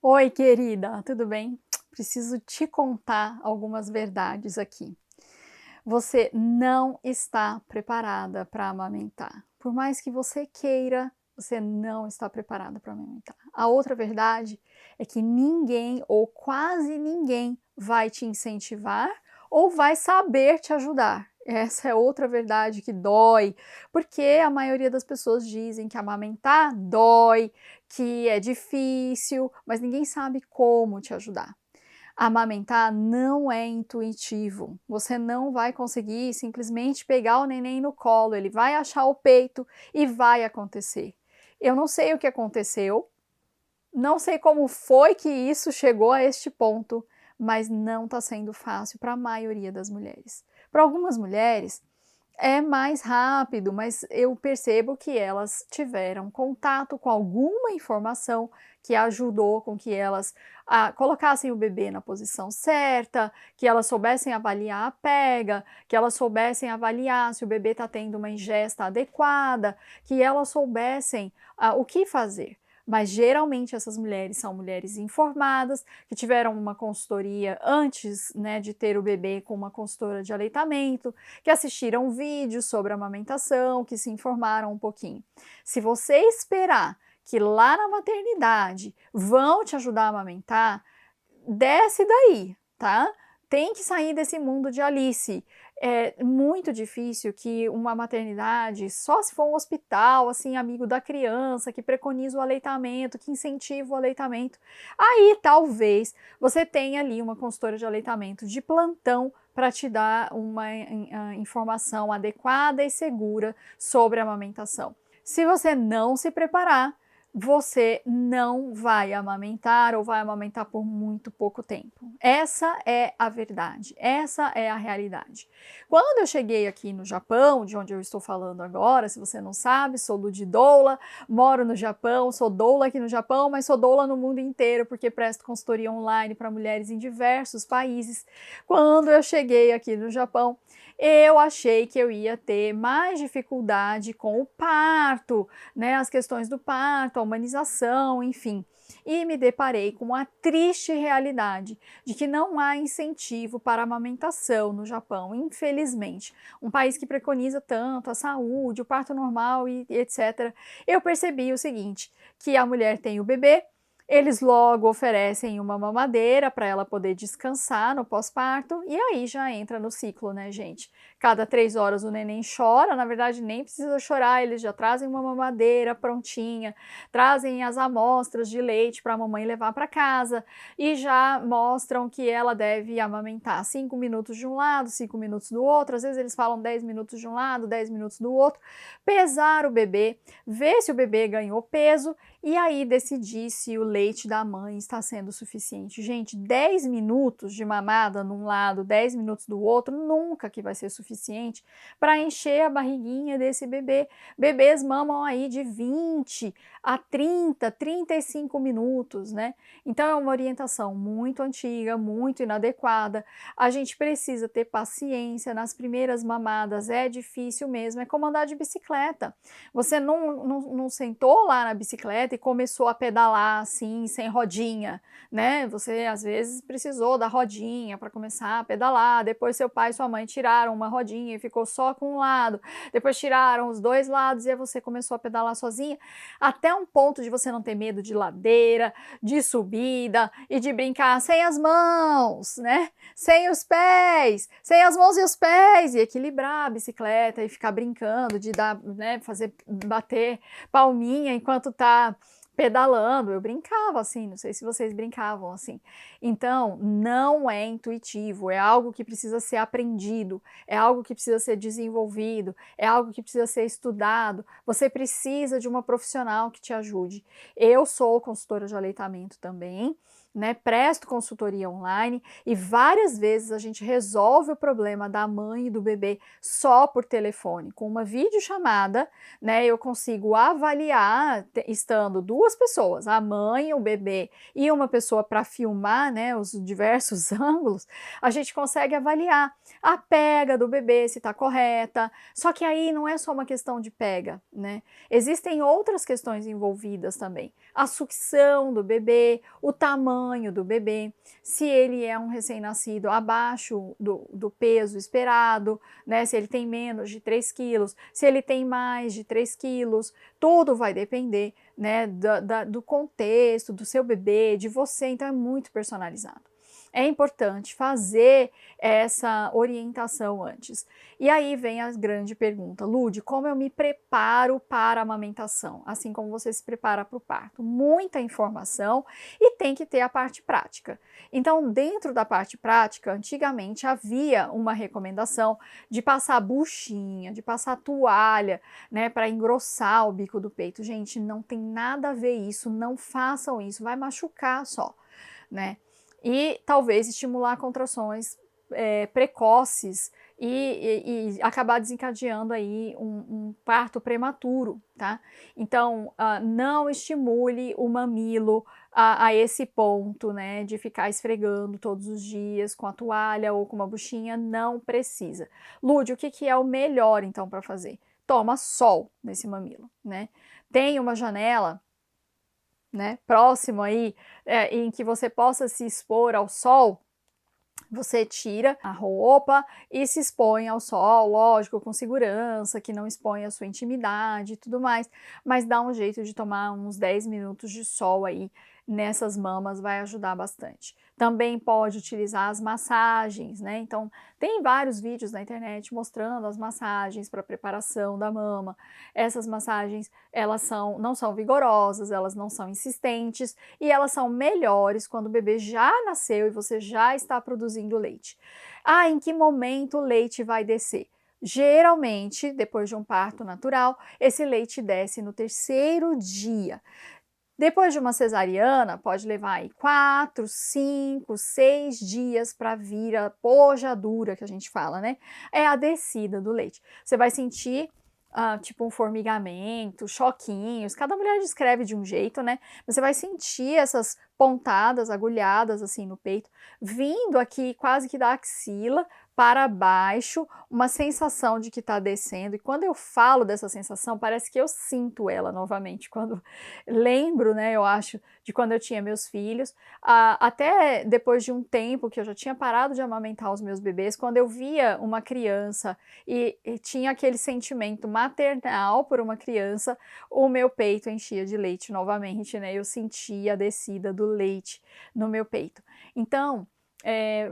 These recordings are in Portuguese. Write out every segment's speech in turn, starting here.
Oi, querida, tudo bem? Preciso te contar algumas verdades aqui. Você não está preparada para amamentar. Por mais que você queira, você não está preparada para amamentar. A outra verdade é que ninguém ou quase ninguém vai te incentivar ou vai saber te ajudar. Essa é outra verdade que dói, porque a maioria das pessoas dizem que amamentar dói, que é difícil, mas ninguém sabe como te ajudar. Amamentar não é intuitivo. Você não vai conseguir simplesmente pegar o neném no colo, ele vai achar o peito e vai acontecer. Eu não sei o que aconteceu, não sei como foi que isso chegou a este ponto, mas não está sendo fácil para a maioria das mulheres. Para algumas mulheres, é mais rápido, mas eu percebo que elas tiveram contato com alguma informação que ajudou com que elas colocassem o bebê na posição certa, que elas soubessem avaliar a pega, que elas soubessem avaliar se o bebê está tendo uma ingesta adequada, que elas soubessem o que fazer. Mas geralmente essas mulheres são mulheres informadas, que tiveram uma consultoria antes, né, de ter o bebê com uma consultora de aleitamento, que assistiram vídeos sobre amamentação, que se informaram um pouquinho. Se você esperar que lá na maternidade vão te ajudar a amamentar, desce daí, tá? Tem que sair desse mundo de Alice. É muito difícil que uma maternidade, só se for um hospital, assim, amigo da criança, que preconiza o aleitamento, que incentiva o aleitamento, aí talvez você tenha ali uma consultora de aleitamento de plantão para te dar uma informação adequada e segura sobre a amamentação. Se você não se preparar, você não vai amamentar ou vai amamentar por muito pouco tempo. Essa é a verdade, essa é a realidade. Quando eu cheguei aqui no Japão, de onde eu estou falando agora, se você não sabe, sou Ludi Doula, moro no Japão, sou doula aqui no Japão, mas sou doula no mundo inteiro porque presto consultoria online para mulheres em diversos países. Quando eu cheguei aqui no Japão, eu achei que eu ia ter mais dificuldade com o parto, né, as questões do parto, a humanização, enfim. E me deparei com a triste realidade de que não há incentivo para a amamentação no Japão, infelizmente. Um país que preconiza tanto a saúde, o parto normal e etc. Eu percebi o seguinte, que a mulher tem o bebê, eles logo oferecem uma mamadeira para ela poder descansar no pós-parto e aí já entra no ciclo, né, gente? Cada 3 horas o neném chora, na verdade nem precisa chorar, eles já trazem uma mamadeira prontinha, trazem as amostras de leite para a mamãe levar para casa e já mostram que ela deve amamentar 5 minutos de um lado, 5 minutos do outro, às vezes eles falam 10 minutos de um lado, 10 minutos do outro, pesar o bebê, ver se o bebê ganhou peso e aí decidir se o leite da mãe está sendo suficiente. Gente, 10 minutos de mamada num lado, 10 minutos do outro, nunca que vai ser suficiente para encher a barriguinha desse bebê. Bebês mamam aí de 20 a 30, 35 minutos, né? Então é uma orientação muito antiga, muito inadequada. A gente precisa ter paciência nas primeiras mamadas, é difícil mesmo, é como andar de bicicleta. Você não sentou lá na bicicleta e começou a pedalar assim, sem rodinha, né? Você às vezes precisou da rodinha para começar a pedalar, depois seu pai e sua mãe tiraram uma rodinha e ficou só com um lado, depois tiraram os dois lados e aí você começou a pedalar sozinha, até um ponto de você não ter medo de ladeira, de subida e de brincar sem as mãos, né? Sem os pés, sem as mãos e os pés, e equilibrar a bicicleta e ficar brincando, de dar, né, bater palminha enquanto tá pedalando. Eu brincava assim, não sei se vocês brincavam assim. Então, não é intuitivo, é algo que precisa ser aprendido, é algo que precisa ser desenvolvido, é algo que precisa ser estudado. Você precisa de uma profissional que te ajude. Eu sou consultora de aleitamento também, né, presto consultoria online e várias vezes a gente resolve o problema da mãe e do bebê só por telefone. Com uma videochamada, né, eu consigo avaliar, estando 2 duas pessoas, a mãe, o bebê e uma pessoa para filmar, né, os diversos ângulos, a gente consegue avaliar a pega do bebê, se está correta. Só que aí não é só uma questão de pega, né? Existem outras questões envolvidas também. A sucção do bebê, o tamanho do bebê, se ele é um recém-nascido abaixo do peso esperado, né? Se ele tem menos de 3 quilos, se ele tem mais de 3 quilos, tudo vai depender, né, do contexto, do seu bebê, de você, então é muito personalizado. É importante fazer essa orientação antes. E aí vem a grande pergunta, Lude, como eu me preparo para a amamentação? Assim como você se prepara para o parto. Muita informação e tem que ter a parte prática. Então, dentro da parte prática, antigamente havia uma recomendação de passar buchinha, de passar toalha, né, para engrossar o bico do peito. Gente, não tem nada a ver isso, não façam isso, vai machucar só, né? E talvez estimular contrações precoces e acabar desencadeando aí um parto prematuro, tá? Então, não estimule o mamilo a esse ponto, né, de ficar esfregando todos os dias com a toalha ou com uma buchinha, não precisa. Lude, o que é o melhor, então, para fazer? Toma sol nesse mamilo, né? Tem uma janela, né, próximo aí, em que você possa se expor ao sol, você tira a roupa e se expõe ao sol, lógico, com segurança, que não expõe a sua intimidade e tudo mais, mas dá um jeito de tomar uns 10 minutos de sol aí nessas mamas, vai ajudar bastante. Também pode utilizar as massagens, né? Então, tem vários vídeos na internet mostrando as massagens para preparação da mama. Essas massagens, elas não são vigorosas, elas não são insistentes e elas são melhores quando o bebê já nasceu e você já está produzindo leite. Ah, em que momento o leite vai descer? Geralmente, depois de um parto natural, esse leite desce no 3º dia. Depois de uma cesariana, pode levar aí 4, 5, 6 dias para vir a pojadura, que a gente fala, né? É a descida do leite. Você vai sentir tipo um formigamento, choquinhos, cada mulher descreve de um jeito, né? Você vai sentir essas pontadas, agulhadas assim no peito, vindo aqui quase que da axila para baixo, uma sensação de que está descendo. E quando eu falo dessa sensação, parece que eu sinto ela novamente. Quando lembro, né, eu acho, de quando eu tinha meus filhos, até depois de um tempo que eu já tinha parado de amamentar os meus bebês, quando eu via uma criança e tinha aquele sentimento maternal por uma criança, o meu peito enchia de leite novamente, né? Eu sentia a descida do leite no meu peito. Então,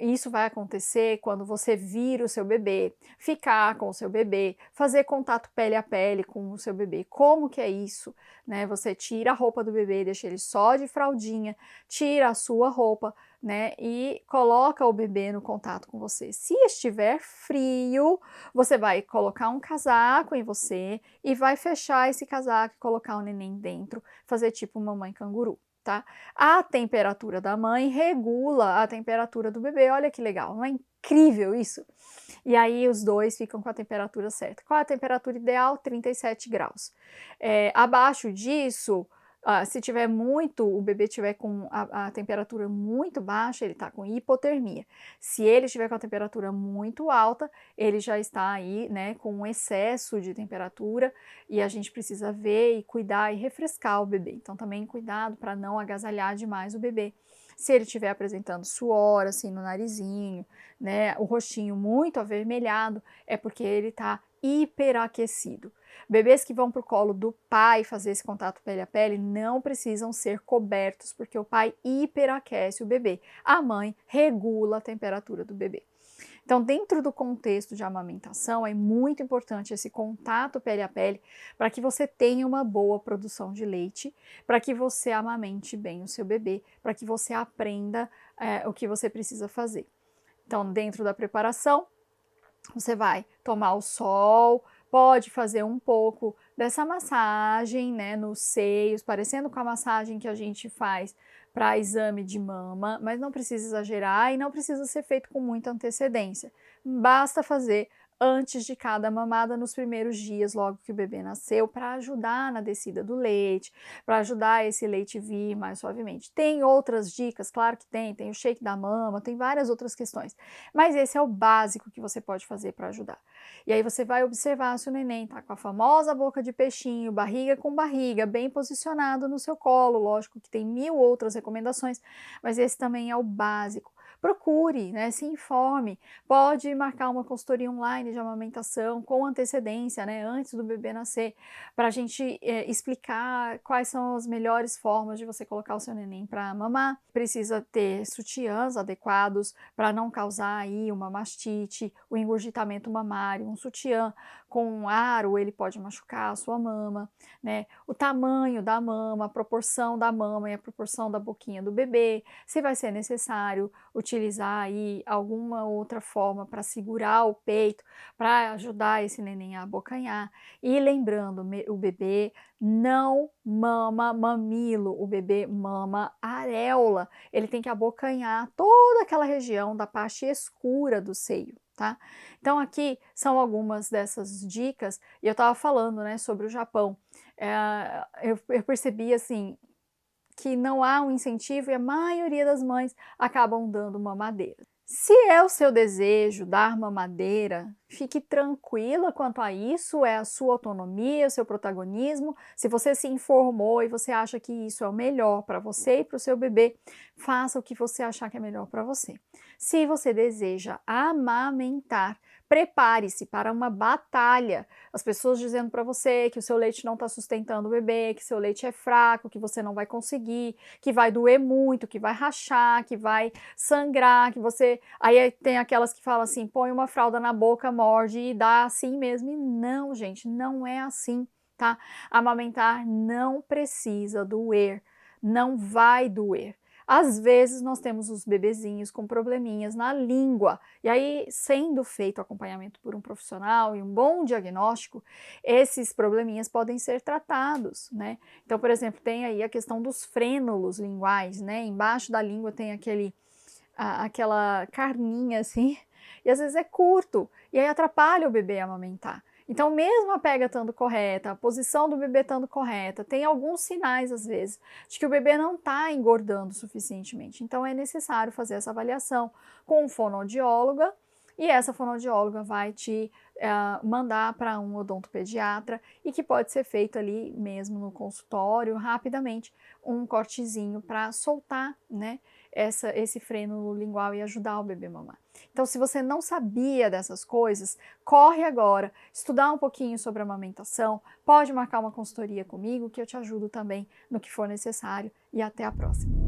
isso vai acontecer quando você vir o seu bebê, ficar com o seu bebê, fazer contato pele a pele com o seu bebê. Como que é isso? Né? Você tira a roupa do bebê, deixa ele só de fraldinha, tira a sua roupa, né? E coloca o bebê no contato com você. Se estiver frio, você vai colocar um casaco em você e vai fechar esse casaco e colocar o neném dentro, fazer tipo mamãe canguru. Tá? A temperatura da mãe regula a temperatura do bebê, olha que legal, não é incrível isso? E aí os dois ficam com a temperatura certa. Qual é a temperatura ideal? 37 graus. Abaixo disso, se tiver o bebê tiver com a temperatura muito baixa, ele está com hipotermia. Se ele estiver com a temperatura muito alta, ele já está aí, né, com um excesso de temperatura e a gente precisa ver e cuidar e refrescar o bebê. Então também cuidado para não agasalhar demais o bebê. Se ele estiver apresentando suor, assim, no narizinho, né, o rostinho muito avermelhado, é porque ele está hiperaquecido. Bebês que vão para o colo do pai fazer esse contato pele a pele não precisam ser cobertos, porque o pai hiperaquece o bebê. A mãe regula a temperatura do bebê. Então, dentro do contexto de amamentação, é muito importante esse contato pele a pele para que você tenha uma boa produção de leite, para que você amamente bem o seu bebê, para que você aprenda o que você precisa fazer. Então, dentro da preparação, você vai tomar o sol, pode fazer um pouco dessa massagem, né, nos seios, parecendo com a massagem que a gente faz para exame de mama, mas não precisa exagerar e não precisa ser feito com muita antecedência. Basta fazer antes de cada mamada nos primeiros dias, logo que o bebê nasceu, para ajudar na descida do leite, para ajudar esse leite vir mais suavemente. Tem outras dicas, claro que tem o shake da mama, tem várias outras questões, mas esse é o básico que você pode fazer para ajudar. E aí você vai observar se o neném tá com a famosa boca de peixinho, barriga com barriga, bem posicionado no seu colo, lógico que tem 1000 outras recomendações, mas esse também é o básico. Procure, né, se informe, pode marcar uma consultoria online de amamentação com antecedência, né, antes do bebê nascer, para a gente explicar quais são as melhores formas de você colocar o seu neném para mamar. Precisa ter sutiãs adequados para não causar aí uma mastite, o engurgitamento mamário. Um sutiã com um aro, ele pode machucar a sua mama, né, o tamanho da mama, a proporção da mama e a proporção da boquinha do bebê, se vai ser necessário utilizar aí alguma outra forma para segurar o peito, para ajudar esse neném a abocanhar. E lembrando, o bebê não mama mamilo, o bebê mama areola. Ele tem que abocanhar toda aquela região da parte escura do seio, tá? Então aqui são algumas dessas dicas, e eu estava falando, né, sobre o Japão. Eu percebi assim, que não há um incentivo e a maioria das mães acabam dando mamadeira. Se é o seu desejo dar mamadeira, fique tranquila quanto a isso, é a sua autonomia, o seu protagonismo. Se você se informou e você acha que isso é o melhor para você e para o seu bebê, faça o que você achar que é melhor para você. Se você deseja amamentar, prepare-se para uma batalha. As pessoas dizendo para você que o seu leite não está sustentando o bebê, que seu leite é fraco, que você não vai conseguir, que vai doer muito, que vai rachar, que vai sangrar, que você... Aí tem aquelas que falam assim, põe uma fralda na boca, morde e dá assim mesmo. E não, gente, não é assim, tá? Amamentar não precisa doer, não vai doer. Às vezes nós temos os bebezinhos com probleminhas na língua, e aí, sendo feito acompanhamento por um profissional e um bom diagnóstico, esses probleminhas podem ser tratados, né? Então, por exemplo, tem aí a questão dos frênulos linguais, né? Embaixo da língua tem aquela carninha assim, e às vezes é curto, e aí atrapalha o bebê a amamentar. Então, mesmo a pega estando correta, a posição do bebê estando correta, tem alguns sinais, às vezes, de que o bebê não está engordando suficientemente. Então, é necessário fazer essa avaliação com um fonoaudióloga, e essa fonoaudióloga vai te mandar para um odontopediatra, e que pode ser feito ali mesmo no consultório, rapidamente, um cortezinho para soltar, né, esse freno lingual e ajudar o bebê a mamar. Então, se você não sabia dessas coisas, corre agora, estudar um pouquinho sobre a amamentação, pode marcar uma consultoria comigo que eu te ajudo também no que for necessário, e até a próxima.